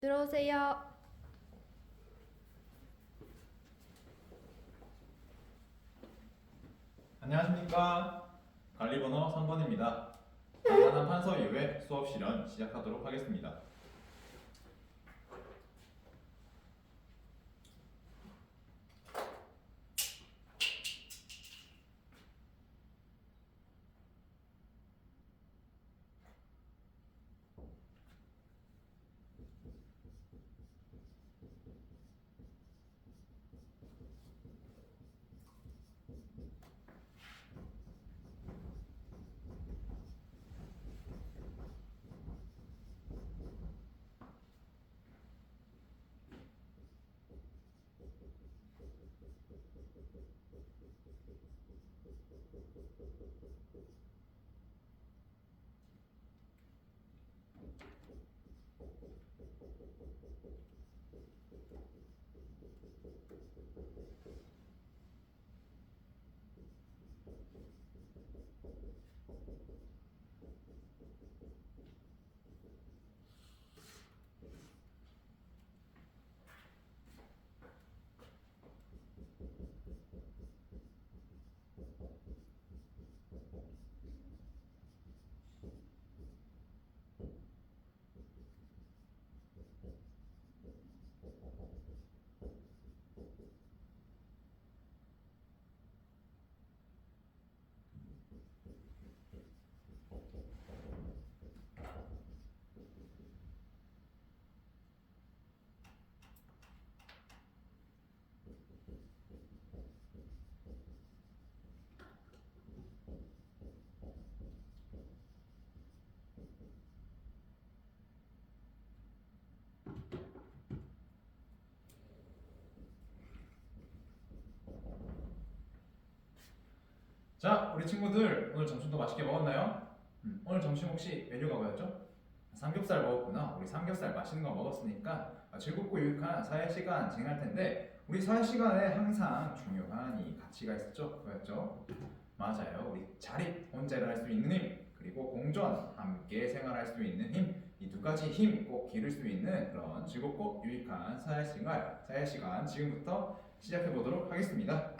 들어오세요. 안녕하십니까. 관리번호 3번입니다. 간단한 판서 이후에 수업 실현 시작하도록 하겠습니다. 자, 우리 친구들 오늘 점심도 맛있게 먹었나요? 오늘 점심 혹시 메뉴가 뭐였죠? 삼겹살 먹었구나. 우리 삼겹살 맛있는 거 먹었으니까 즐겁고 유익한 사회시간 진행할 텐데, 우리 사회시간에 항상 중요한 이 가치가 있었죠? 뭐였죠? 맞아요. 우리 자립, 혼자를 할 수 있는 힘, 그리고 공존, 함께 생활할 수 있는 힘, 이 두 가지 힘 꼭 기를 수 있는 그런 즐겁고 유익한 사회시간 지금부터 시작해 보도록 하겠습니다.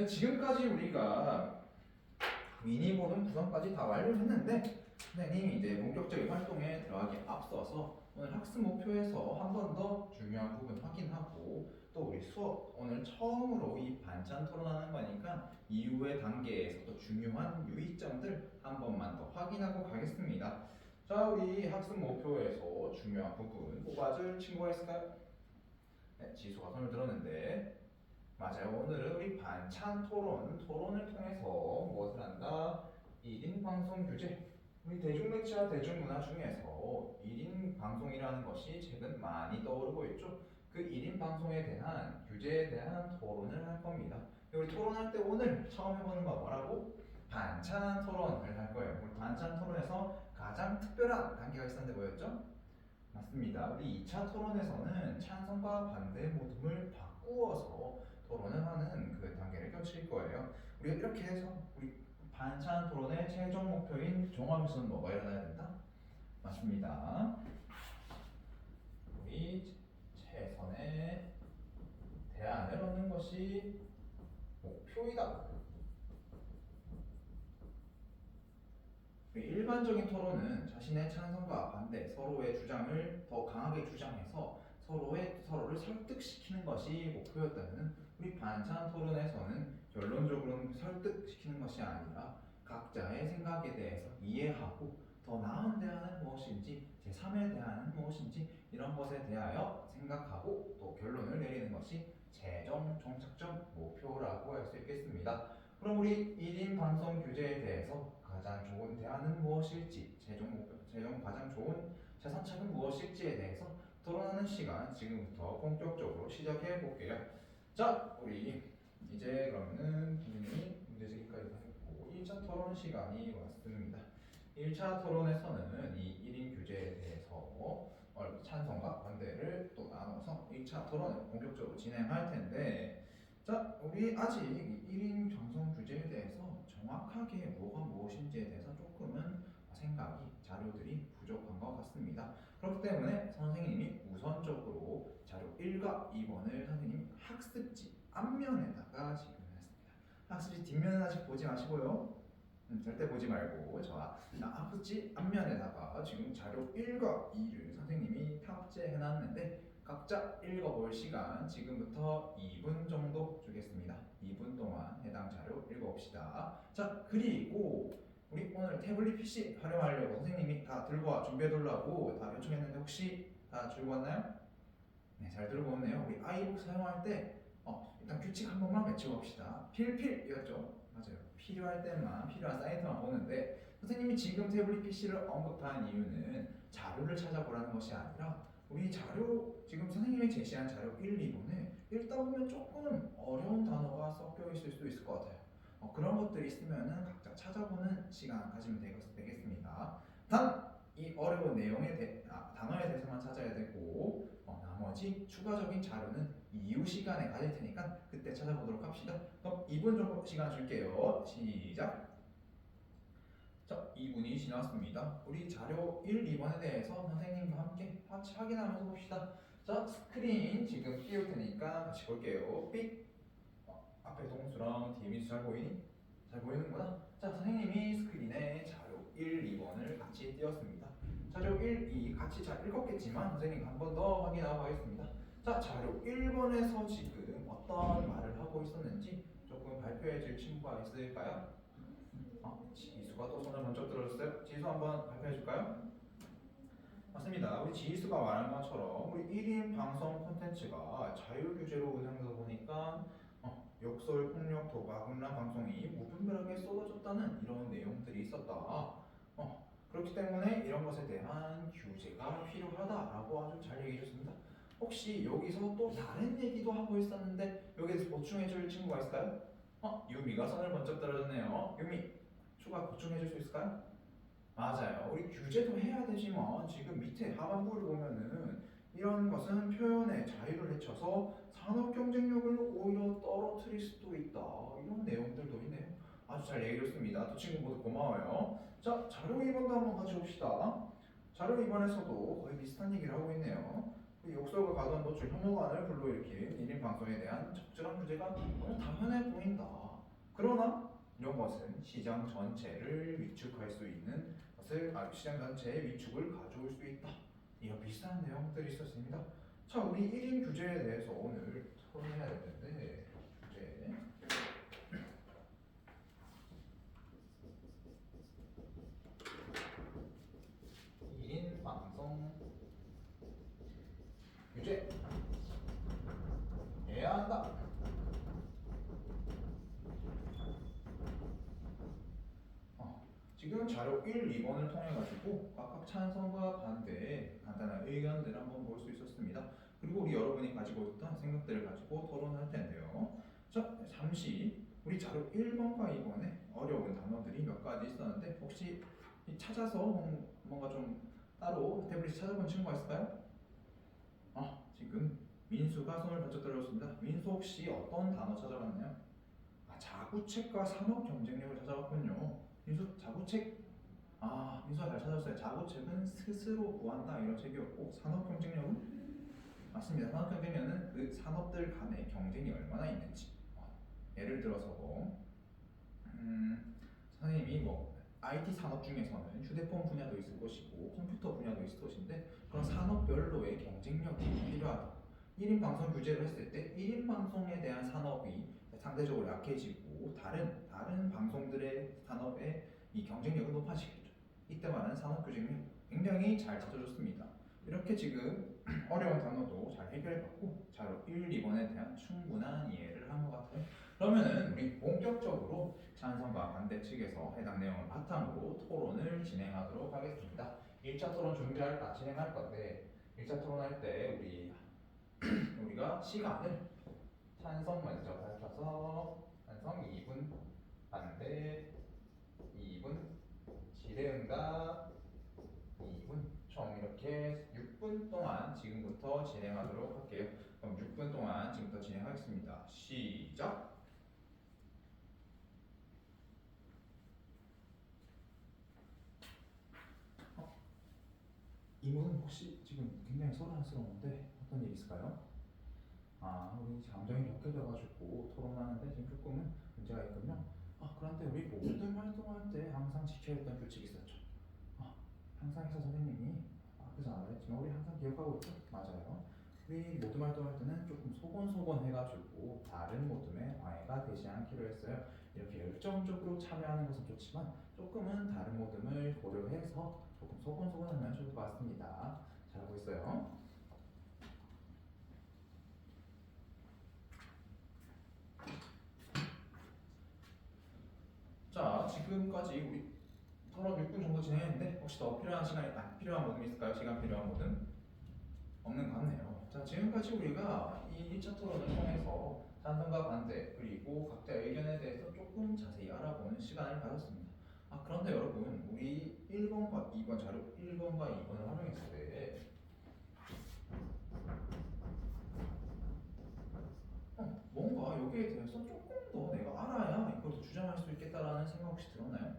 지금까지 우리가 미니모는 구성까지 다 완료했는데, 선생님이 이제 본격적인 활동에 들어가기 앞서서 오늘 학습 목표에서 한 번 더 중요한 부분 확인하고, 또 우리 수업 오늘 처음으로 이 반찬 토론하는 거니까 이후의 단계에서 또 중요한 유의점들 한 번만 더 확인하고 가겠습니다. 자, 우리 학습 목표에서 중요한 부분 뽑아줄 친구가 있을까요? 네, 지수가 손을 들었는데, 맞아요. 오늘은 우리 반찬 토론을 통해서 무엇을 한다? 1인 방송 규제. 우리 대중매체와 대중문화 중에서 1인 방송이라는 것이 최근 많이 떠오르고 있죠. 그 1인 방송에 대한 규제에 대한 토론을 할 겁니다. 우리 토론할 때 오늘 처음 해보는 거 뭐라고? 반찬 토론을 할 거예요. 우리 반찬 토론에서 가장 특별한 단계가 있었는데 뭐였죠? 맞습니다. 우리 2차 토론에서는 찬성과 반대 모둠을 바꾸어서 토론을 하는 그 단계를 겹칠 거예요. 우리가 이렇게 해서 우리 반찬 토론의 최종 목표인 종합에서는 뭐가 일어나야 된다? 맞습니다. 우리 최선의 대안을 얻는 것이 목표이다. 일반적인 토론은 자신의 찬성과 반대, 서로의 주장을 더 강하게 주장해서 서로를 설득시키는 것이 목표였다면, 우리 반찬 토론에서는 결론적으로는 설득시키는 것이 아니라 각자의 생각에 대해서 이해하고 더 나은 대안은 무엇인지, 제3의 대안은 무엇인지 이런 것에 대하여 생각하고 또 결론을 내리는 것이 최종 종착점 목표라고 할 수 있겠습니다. 그럼 우리 1인 방송 규제에 대해서 가장 좋은 대안은 무엇일지, 최종 가장 좋은 재산책은 무엇일지에 대해서 토론하는 시간 지금부터 본격적으로 시작해 볼게요. 자, 우리 이제 그러면은 선생님이 문제제기까지 다 했고 1차 토론 시간이 왔습니다. 1차 토론에서는 이 1인 규제에 대해서 찬성과 반대를 또 나눠서 1차 토론을 본격적으로 진행할 텐데, 자, 우리 아직 1인 방송 규제에 대해서 정확하게 뭐가 무엇인지에 대해서 조금은 자료들이 부족한 것 같습니다. 그렇기 때문에 선생님이 1과 2번을 선생님이 학습지 앞면에다가 지금 했습니다. 학습지 뒷면은 아직 보지 마시고요. 절대 보지 말고 자, 학습지 앞면에다가 지금 자료 1과 2를 선생님이 탑재해 놨는데 각자 읽어볼 시간 지금부터 2분 정도 주겠습니다. 2분 동안 해당 자료 읽어봅시다. 자, 그리고 우리 오늘 태블릿 PC 활용하려고 선생님이 다 들고 와 준비해둘라고 다 요청했는데 혹시 다 들고 왔나요? 네, 잘 들고 왔네요. 우리 아이북 사용할 때 일단 규칙 한 번만 외쳐봅시다. 필필이었죠? 맞아요. 필요할 때만 필요한 사이트만 보는데 선생님이 지금 태블릿 PC를 언급한 이유는 자료를 찾아보라는 것이 아니라 우리 자료 지금 선생님이 제시한 자료 1, 2번에 읽다 보면 조금 어려운 단어가 섞여 있을 수도 있을 것 같아요. 그런 것들이 있으면은 각자 찾아보는 시간 가지면 되겠습니다. 단 이 어려운 단어에 대해서만 찾아야 되고 나머지 추가적인 자료는 이후 시간에 가질 테니까 그때 찾아보도록 합시다. 그럼 2분 정도 시간 줄게요. 시작. 자, 2분이 지났습니다. 우리 자료 1, 2번에 대해서 선생님과 함께 같이 확인하면서 봅시다. 자, 스크린 지금 띄울 테니까 같이 볼게요. 삑. 앞에 동수랑 뒤에 민수 잘 보이니? 잘 보이는구나. 자, 선생님이 스크린에 자료 1, 2번을 같이 띄웠습니다. 자료 1, 2 같이 잘 읽었겠지만 선생님 한 번 더 확인하고 가겠습니다. 자, 자료 1번에서 지금 어떤 말을 하고 있었는지 조금 발표해 줄 친구가 있을까요? 지수가 또 손을 번쩍 들어줬어요. 지수 한번 발표해 줄까요? 맞습니다. 우리 지수가 말한 것처럼 우리 1인 방송 콘텐츠가 자율규제로 운영되다 보니까 욕설, 폭력, 도박, 음란 방송이 무분별하게 쏟아졌다는 이런 내용들이 있었다. 그렇기 때문에 이런 것에 대한 규제가 필요하다라고 아주 잘 얘기해 줬습니다. 혹시 여기서 또 다른 얘기도 하고 있었는데 여기에서 보충해 줄 친구가 있을까요? 유미가 손을 번쩍 들어줬네요. 유미, 추가 보충해 줄 수 있을까요? 맞아요. 우리 규제도 해야 되지만 지금 밑에 하반부를 보면은 이런 것은 표현의 자유를 해쳐서 산업 경쟁력을 오히려 떨어뜨릴 수도 있다. 이런 내용들도 있네요. 아주 잘 얘기했습니다. 두 친구 모두 고마워요. 자, 자료 2번도 한번 같이 봅시다. 자료 2번에서도 거의 비슷한 얘기를 하고 있네요. 욕설과 과도한 노출, 혐오감을 불러일으킨 1인 방송에 대한 적절한 규제가 너무 당연해 보인다. 그러나 이런 것은 시장 전체를 위축할 수 있는 시장 전체의 위축을 가져올 수 있다. 이런 비슷한 내용들이 있었습니다. 자, 우리 1인 규제에 대해서 오늘 토론해야 될 텐데 규제 1인 방송 규제 해야 한다. 지금 자료 1, 2번을 통해 가지고 각각 찬성과 반대의 간단한 의견들을 한번 볼 수 있었습니다. 그리고 우리 여러분이 가지고 있던 생각들을 가지고 토론할 텐데요. 자, 잠시 우리 자료 1번과 2번에 어려운 단어들이 몇 가지 있었는데 혹시 찾아서 뭔가 좀 따로 태블릿 찾아본 친구가 있을까요? 지금 민수가 손을 번쩍 들어줬습니다. 민수 혹시 어떤 단어 찾아봤나요? 자구책과 산업 경쟁력을 찾아봤군요. 민수 자구책 민수가 잘 찾았어요. 자구책은 스스로 구한다 이런 책이었고 산업 경쟁력은 맞습니다. 산업 경쟁력은 그 산업들 간의 경쟁이 얼마나 있는지 예를 들어서 선생님이 IT 산업 중에서는 휴대폰 분야도 있을 것이고 컴퓨터 분야도 있을 것인데 그런 산업별로의 경쟁력이 필요하다. 1인 방송 규제를 했을 때 1인 방송에 대한 산업이 상대적으로 약해지고 다른 방송들의 산업의 이 경쟁력은 높아지겠죠. 이때 말하는 산업 규제는 굉장히 잘 찾아줬습니다. 이렇게 지금 어려운 단어도 잘 해결해봤고 자료 1, 2번에 대한 충분한 이해를 한 것 같아요. 그러면은 우리 본격적으로 찬성과 반대 측에서 해당 내용을 바탕으로 토론을 진행하도록 하겠습니다. 1차 토론 진행할 건데 1차 토론할 때 우리가 시간을 찬성 먼저 밝혀서 찬성 2분, 반대 2분, 질의응답 2분, 총 이렇게 6분 동안 지금부터 진행하도록 할게요. 그럼 6분 동안 지금부터 진행하겠습니다. 시작! 이분 혹시 지금 굉장히 소란스러운데 어떤 일 있을까요? 우리 감정이 격해져가지고 토론하는데 지금 조금은 문제가 있군요. 그런데 우리 모든 활동할 때 항상 지켜야 했던 규칙이 있었죠. 항상에서 선생님이 앞에서 안 말했지만 우리 항상 기억하고 있죠? 맞아요. 우리 모둠 활동할 때는 조금 소곤소곤 해가지고 다른 모둠에 방해가 되지 않기로 했어요. 이렇게 열정적으로 참여하는 것은 좋지만 조금은 다른 모둠을 고려해서 조금 소곤소곤 하면 좋을 것 같습니다. 잘하고 있어요. 자, 지금까지 우리 토론 6분 정도 진행했는데 혹시 더 필요한 시간이 필요한 모둠 있을까요? 시간 필요한 모둠? 없는 것 같네요. 자, 지금까지 우리가 이 1차 토론을 통해서 찬성과 반대 그리고 각자 의견에 대해서 조금 자세히 알아보는 시간을 가졌습니다. 그런데 여러분, 우리 1번과 2번 자료 1번과 2번을 활용했을 때 뭔가 여기에 대해서 조금 더 내가 알아야 이걸 더 주장할 수 있겠다라는 생각 혹시 들었나요?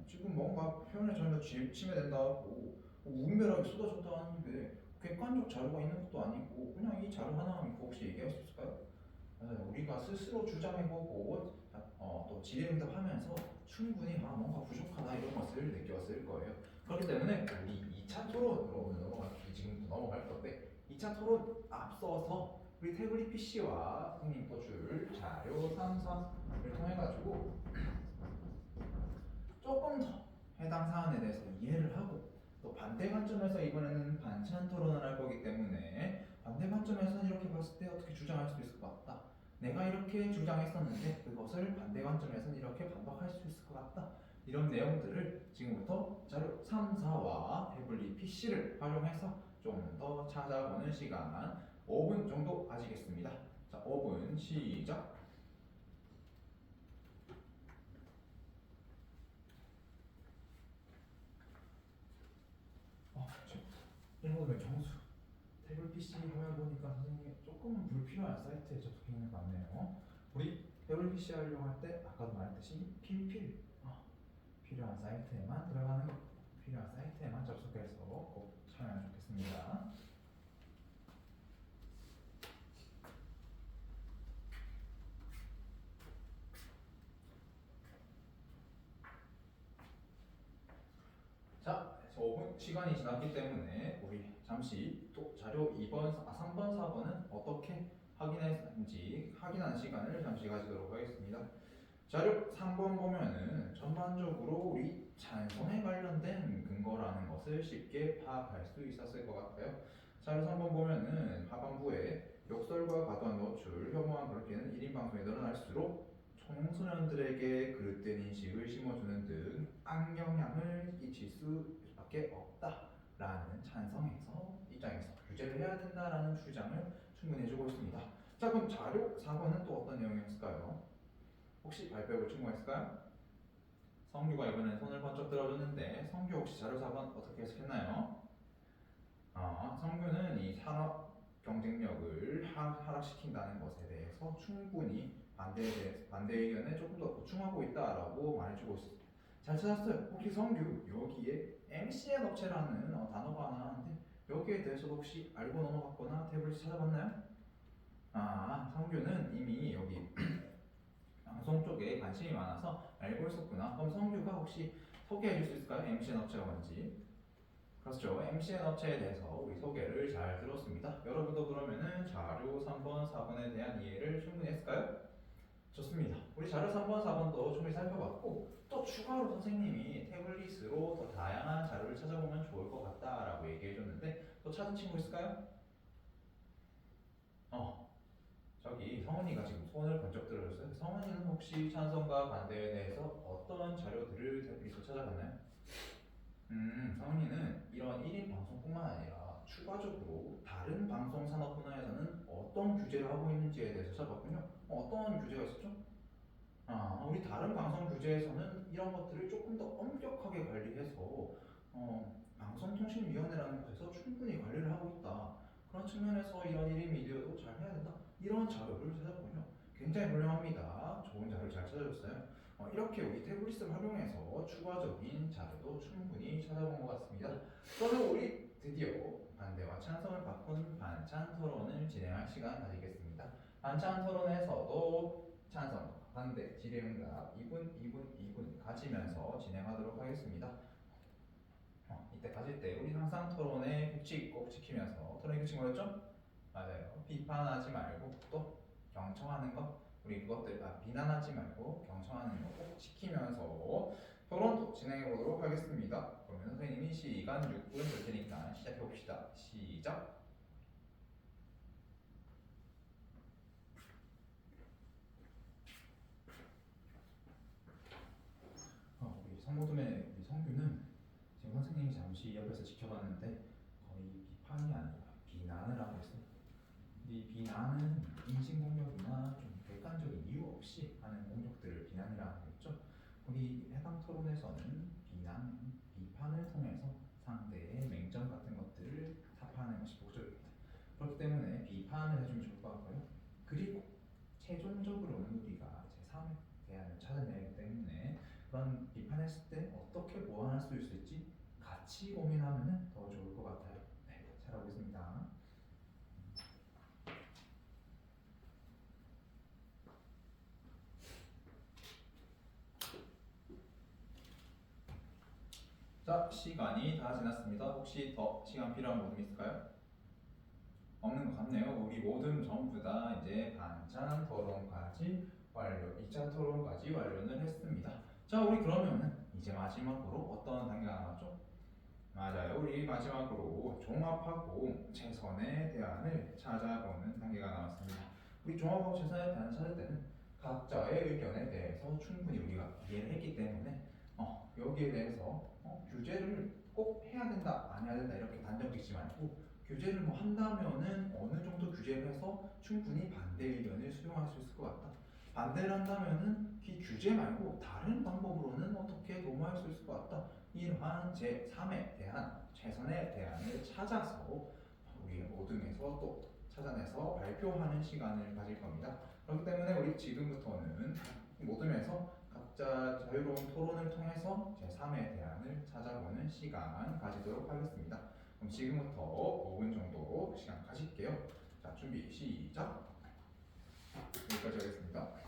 지금 뭔가 표현에 전혀 침해된다고 운별하게 쏟아졌다 하는데 객관적 자료가 있는 것도 아니고 그냥 이 자료 하나만 믿고 혹시 얘기할 수 있을까요? 우리가 스스로 주장해보고 또 질의응답하면서 충분히 뭔가 부족하다 이런 것을 느꼈을 거예요. 그렇기 때문에 우리 2차 토론으로 지금부터 넘어갈 건데 2차 토론 앞서서 우리 태블릿 PC와 선생님 써줄 자료 3, 4를 통해 가지고 조금 더 해당 사안에 대해서 이해를 하고 또 반대 관점에서 이번에는 반찬 토론을 할 거기 때문에 반대 관점에서는 이렇게 봤을 때 어떻게 주장할 수 있을 것 같다. 내가 이렇게 주장했었는데 그것을 반대 관점에서는 이렇게 반박할 수 있을 것 같다. 이런 내용들을 지금부터 자료 3, 4와 태블릿 PC를 활용해서 좀 더 찾아보는 시간 5분 정도 가지겠습니다. 자, 5분 시작. 일본의 경수 태블릿 PC 화면 보니까 선생님이 조금은 불필요한 사이트에 접속해 있는 것 같네요. 우리 태블릿 PC 하려고 할 때 아까도 말했듯이 필요한 사이트에만 들어가는 거, 필요한 사이트에만 접속해서 꼭 참여하면 좋겠습니다. 자, 5분 시간이 지났기 때문에 우리 잠시 또 자료 2번, 3번, 4번은 어떻게 확인했는지 확인하는 시간을 잠시 가지도록 하겠습니다. 자료 3번 보면은 전반적으로 우리 찬성에 관련된 근거라는 것을 쉽게 파악할 수 있었을 것 같아요. 자료 3번 보면은 하반부에 욕설과 과도한 노출, 혐오한 그렇게는 1인 방송이 늘어날수록 청소년들에게 그릇된 인식을 심어주는 등 악영향을 끼칠 수밖에 없다라는 찬성에서 입장에서 규제를 해야 된다라는 주장을 충분히 해주고 있습니다. 자, 그럼 자료 4번은 또 어떤 내용이었을까요? 혹시 발표해볼 친구가 있을까요? 성규가 이번엔 손을 번쩍 들어줬는데 성규 혹시 자료 4번 어떻게 해석했나요? 성규는 이 산업 경쟁력을 하락시킨다는 것에 대해서 충분히 반대 의견에 조금 더 보충하고 있다라고 말해주고 있습니다. 잘 찾았어요. 혹시 성규 여기에 MCN 업체라는 단어가 하나 나왔는데 여기에 대해서도 혹시 알고 넘어갔거나 태블릿 찾아봤나요? 성규는 이미 여기 방송 쪽에 관심이 많아서 알고 있었구나. 그럼 성규가 혹시 소개해 줄 수 있을까요? MCN 업체가 뭔지. 그렇죠. MCN 업체에 대해서 우리 소개를 잘 들었습니다. 여러분도 그러면은 자료 3번, 4번에 대한 이해를 충분히 했을까요? 좋습니다. 우리 자료 3번, 4번도 충분히 살펴봤고 또 추가로 선생님이 태블릿으로 더 다양한 자료를 찾아보면 좋을 것 같다라고 얘기해 줬는데 또 찾은 친구 있을까요? 저기 성은이가 지금 손을 번쩍 들어줬어요. 성은이는 혹시 찬성과 반대에 대해서 어떤 자료들을 태블릿으로 찾아봤나요? 성은이는 이런 1인 방송뿐만 아니라 추가적으로 다른 방송 산업 분야에서는 어떤 규제를 하고 있는지에 대해서 찾아봤군요. 어떤 규제가 있었죠? 우리 다른 방송 규제에서는 이런 것들을 조금 더 엄격하게 관리해서 방송통신위원회라는 곳에서 충분히 관리를 하고 있다. 그런 측면에서 이런 1인 미디어도 잘 해야 된다. 이런 자료를 찾아보면요. 굉장히 훌륭합니다. 좋은 자료를 잘 찾아줬어요. 이렇게 우리 태블릿을 활용해서 추가적인 자료도 충분히 찾아본 것 같습니다. 그러면 우리 드디어 반대와 찬성을 바꾼 반찬 토론을 진행할 시간 가지겠습니다. 반찬 토론에서도 찬성, 반대, 질의응답 2분 가지면서 진행하도록 하겠습니다. 이때 가질 때 우리 항상 토론의 규칙 꼭 지키면서 토론의 규칙 뭐였죠? 맞아요. 비판하지 말고 또 경청하는 것 우리 그것들 비난하지 말고 경청하는 거 꼭 지키면서 토론도 진행해 보도록 하겠습니다. 그러면 선생님이 시간 6분 줄 테니까 시작해 봅시다. 시작. 우리 성모둠의 우리 성규는 지금 선생님이 잠시 옆에서 지켜봤는데 거의 비판이 아니라 비난을 하고 있어요. 이 비난은 인신공격이나 좀 객관적인 이유 없이 하는 공격들을 비난이라고 하겠죠. 우리 해당 토론에서는 비판을 통해서 상대의 맹점 같은 것들을 타파하는 것이 목적입니다. 그렇기 때문에 비판을 해주면 좋을 것 같고요. 그리고 최종적으로는 우리가 제3의 대안을 찾아내야 하기 때문에 그런 비판했을 때 어떻게 보완할 수 있을지 같이 고민하면 더 좋을 것 같아요. 네, 잘하고 있습니다. 자, 시간이 다 지났습니다. 혹시 더 시간 필요한 모둠 있을까요? 없는 것 같네요. 우리 모든 전부 다 이제 반찬 토론까지 완료, 2차 토론까지 완료는 했습니다. 자, 우리 그러면은 이제 마지막으로 어떤 단계가 남았죠? 맞아요. 우리 마지막으로 종합하고 최선의 대안을 찾아보는 단계가 남았습니다. 우리 종합하고 최선의 대안을 찾을 때는 각자의 의견에 대해서 충분히 우리가 이해를 했기 때문에 여기에 대해서 규제를 꼭 해야 된다, 안 해야 된다 이렇게 단정 짓지 말고 규제를 뭐 한다면은 어느 정도 규제를 해서 충분히 반대 의견을 수용할 수 있을 것 같다. 반대를 한다면은 이 규제 말고 다른 방법으로는 어떻게 도모할 수 있을 것 같다. 이러한 제3에 대한 최선의 대안을 찾아서 우리 모둠에서 또 찾아내서 발표하는 시간을 가질 겁니다. 그렇기 때문에 우리 지금부터는 모둠에서 각자 자유로운 토론을 통해서 제3의 대안을 찾아보는 시간 가지도록 하겠습니다. 그럼 지금부터 5분 정도 시간 가질게요. 자, 준비 시작. 여기까지 하겠습니다.